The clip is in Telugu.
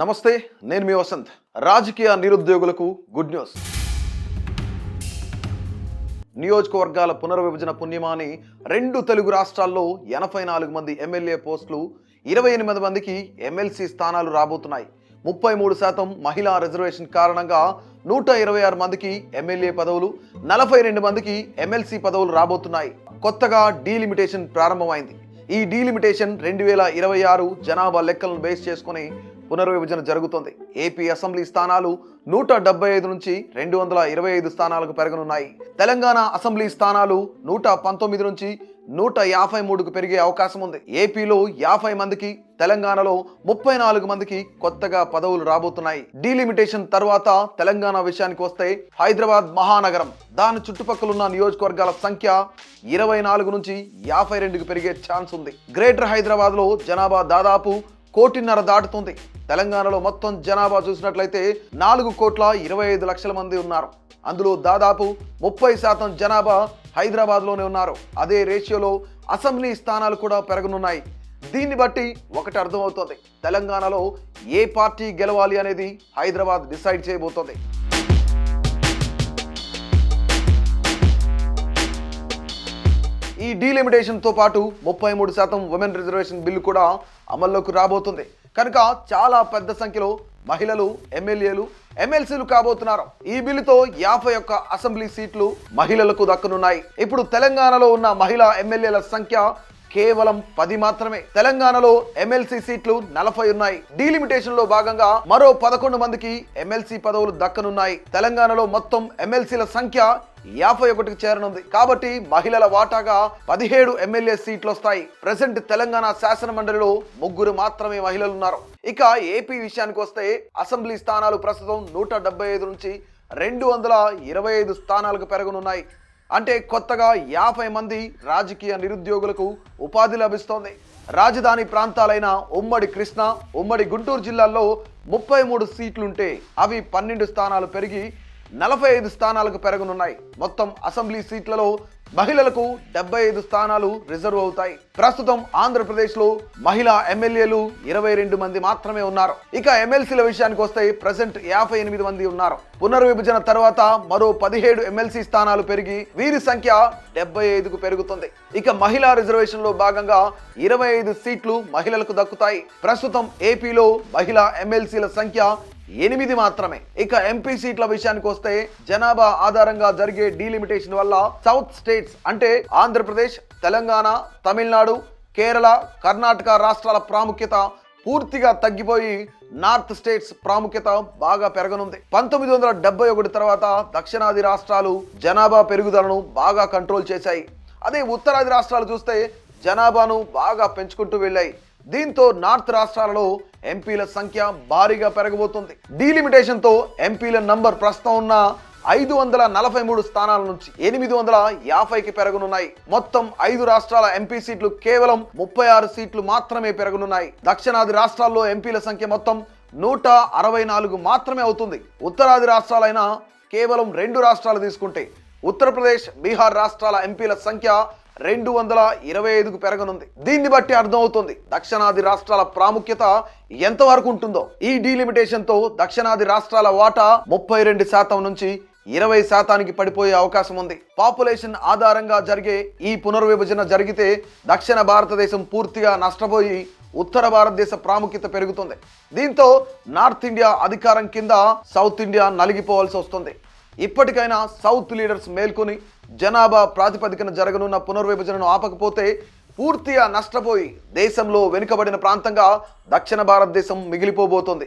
నమస్తే, నేను మీ వసంత్. రాజకీయ నిరుద్యోగులకు గుడ్ న్యూస్. నియోజకవర్గాల పునర్విభజన పుణ్యమాని 2 తెలుగు రాష్ట్రాల్లో 84 మంది ఎమ్మెల్యే పోస్టులు, 28 మందికి ఎమ్మెల్సీ స్థానాలు రాబోతున్నాయి. 33% మహిళా రిజర్వేషన్ కారణంగా 126 మందికి ఎమ్మెల్యే పదవులు, 42 మందికి ఎమ్మెల్సీ పదవులు రాబోతున్నాయి. కొత్తగా డీలిమిటేషన్ ప్రారంభమైంది. ఈ డీలిమిటేషన్ 2026 జనాభా లెక్కలను బేస్ చేసుకుని పునర్విభజన జరుగుతుంది. ఏపీ అసెంబ్లీ స్థానాలు 175 నుంచి 225 స్థానాలకు పెరగనున్నాయి. తెలంగాణ అసెంబ్లీ స్థానాలు 119 నుంచి 153కు పెరిగే అవకాశం ఉంది. ఏపీలో 50 మందికి, తెలంగాణలో 34 మందికి కొత్తగా పదవులు రాబోతున్నాయి. డీలిమిటేషన్ తర్వాత తెలంగాణ విషయానికి వస్తే హైదరాబాద్ మహానగరం, దాని చుట్టుపక్కలున్న నియోజకవర్గాల సంఖ్య 24 నుంచి 52కు పెరిగే ఛాన్స్ ఉంది. గ్రేటర్ హైదరాబాద్ లో జనాభా దాదాపు 1.5 కోటి దాటుతుంది. తెలంగాణలో మొత్తం జనాభా చూసినట్లయితే 4,25,00,000 మంది ఉన్నారు. అందులో దాదాపు 30% జనాభా హైదరాబాద్లోనే ఉన్నారు. అదే రేషియోలో అసెంబ్లీ స్థానాలు కూడా పెరగనున్నాయి. దీన్ని బట్టి ఒకటి అర్థమవుతుంది, తెలంగాణలో ఏ పార్టీ గెలవాలి అనేది హైదరాబాద్ డిసైడ్ చేయబోతోంది. ఈ డీలిమిటేషన్తో పాటు 33% ఉమెన్ రిజర్వేషన్ బిల్లు కూడా అమల్లోకి రాబోతుంది. కనుక చాలా పెద్ద సంఖ్యలో మహిళలు ఎమ్మెల్యేలు, ఎమ్మెల్సీలు కాబోతున్నారు. ఈ బిల్లుతో 51 అసెంబ్లీ సీట్లు మహిళలకు దక్కనున్నాయి. ఇప్పుడు తెలంగాణలో ఉన్న మహిళా ఎమ్మెల్యేల సంఖ్య కేవలం 10 మాత్రమే. తెలంగాణలో ఎమ్మెల్సీ సీట్లు 40 ఉన్నాయి. డీలిమిటేషన్ లో భాగంగా మరో 11 మందికి ఎమ్మెల్సీ పదవులు దక్కనున్నాయి. తెలంగాణలో మొత్తం ఎమ్మెల్సీల సంఖ్య 51కి చేరనుంది. కాబట్టి మహిళల వాటాగా 17 ఎమ్మెల్యే సీట్లు వస్తాయి. ప్రెసెంట్ తెలంగాణ శాసన మండలిలో 3 మాత్రమే మహిళలు ఉన్నారు. ఇక ఏపీ విషయానికి వస్తే అసెంబ్లీ స్థానాలు ప్రస్తుతం 175 నుంచి 225 స్థానాలకు పెరగనున్నాయి. అంటే కొత్తగా 50 మంది రాజకీయ నిరుద్యోగులకు ఉపాధి లభిస్తోంది. రాజధాని ప్రాంతాలైన ఉమ్మడి కృష్ణా, ఉమ్మడి గుంటూరు జిల్లాల్లో 33 సీట్లుంటే అవి 12 స్థానాలు పెరిగి 45 స్థానాలకు పెరగనున్నాయి. మొత్తం అసెంబ్లీ సీట్లలో మహిళలకు 75 స్థానాలు రిజర్వ్ అవుతాయి. ప్రస్తుతం ఆంధ్రప్రదేశ్లో మహిళా ఎమ్మెల్యేలు 22 మంది మాత్రమే ఉన్నారు. ఇక ఎమ్మెల్సీల విషయానికి వస్తే ప్రెసెంట్ 58 మంది ఉన్నారు. పునర్విభజన తర్వాత మరో 17 ఎమ్మెల్సీ స్థానాలు పెరిగి వీరి సంఖ్య 75కు పెరుగుతుంది. ఇక మహిళా రిజర్వేషన్ లో భాగంగా 25 సీట్లు మహిళలకు దక్కుతాయి. ప్రస్తుతం ఏపీలో మహిళా ఎమ్మెల్సీల సంఖ్య 8 మాత్రమే. ఇక ఎంపీ సీట్ల విషయానికి వస్తే జనాభా ఆధారంగా జరిగే డీలిమిటేషన్ వల్ల సౌత్ స్టేట్స్ అంటే ఆంధ్రప్రదేశ్, తెలంగాణ, తమిళనాడు, కేరళ, కర్ణాటక రాష్ట్రాల ప్రాముఖ్యత పూర్తిగా తగ్గిపోయి నార్త్ స్టేట్స్ ప్రాముఖ్యత బాగా పెరగనుంది. 1971 తర్వాత దక్షిణాది రాష్ట్రాలు జనాభా పెరుగుదలను బాగా కంట్రోల్ చేశాయి. అదే ఉత్తరాది రాష్ట్రాలు చూస్తే జనాభాను బాగా పెంచుకుంటూ వెళ్ళాయి. దీంతో నార్త్ రాష్ట్రాలలో ఎంపీల సంఖ్య భారీగా పెరగబోతుంది. డీలిమిటేషన్తో ఎంపీల నంబర్ ప్రస్తుతం ఉన్న 543 స్థానాల నుంచి 850కి పెరగనున్నాయి. మొత్తం 5 రాష్ట్రాల ఎంపీ సీట్లు కేవలం 36 సీట్లు మాత్రమే పెరగనున్నాయి. దక్షిణాది రాష్ట్రాల్లో ఎంపీల సంఖ్య మొత్తం 164 మాత్రమే అవుతుంది. ఉత్తరాది రాష్ట్రాలైన కేవలం 2 రాష్ట్రాలు తీసుకుంటే ఉత్తరప్రదేశ్, బీహార్ రాష్ట్రాల ఎంపీల సంఖ్య 225కు పెరగనుంది. దీన్ని బట్టి అర్థమవుతుంది దక్షిణాది రాష్ట్రాల ప్రాముఖ్యత ఎంతవరకు ఉంటుందో. ఈ డీలిమిటేషన్ తో దక్షిణాది రాష్ట్రాల వాటా 32% నుంచి 20%కి పడిపోయే అవకాశం ఉంది. పాపులేషన్ ఆధారంగా జరిగే ఈ పునర్విభజన జరిగితే దక్షిణ భారతదేశం పూర్తిగా నష్టపోయి ఉత్తర భారతదేశ ప్రాముఖ్యత పెరుగుతుంది. దీంతో నార్త్ ఇండియా అధికారం కింద సౌత్ ఇండియా నలిగిపోవాల్సి వస్తుంది. ఇప్పటికైనా సౌత్ లీడర్స్ మేల్కొని జనాభా ప్రాతిపదికన జరగనున్న పునర్విభజనను ఆపకపోతే పూర్తిగా నష్టపోయి దేశంలో వెనుకబడిన ప్రాంతంగా దక్షిణ భారతదేశం మిగిలిపోబోతోంది.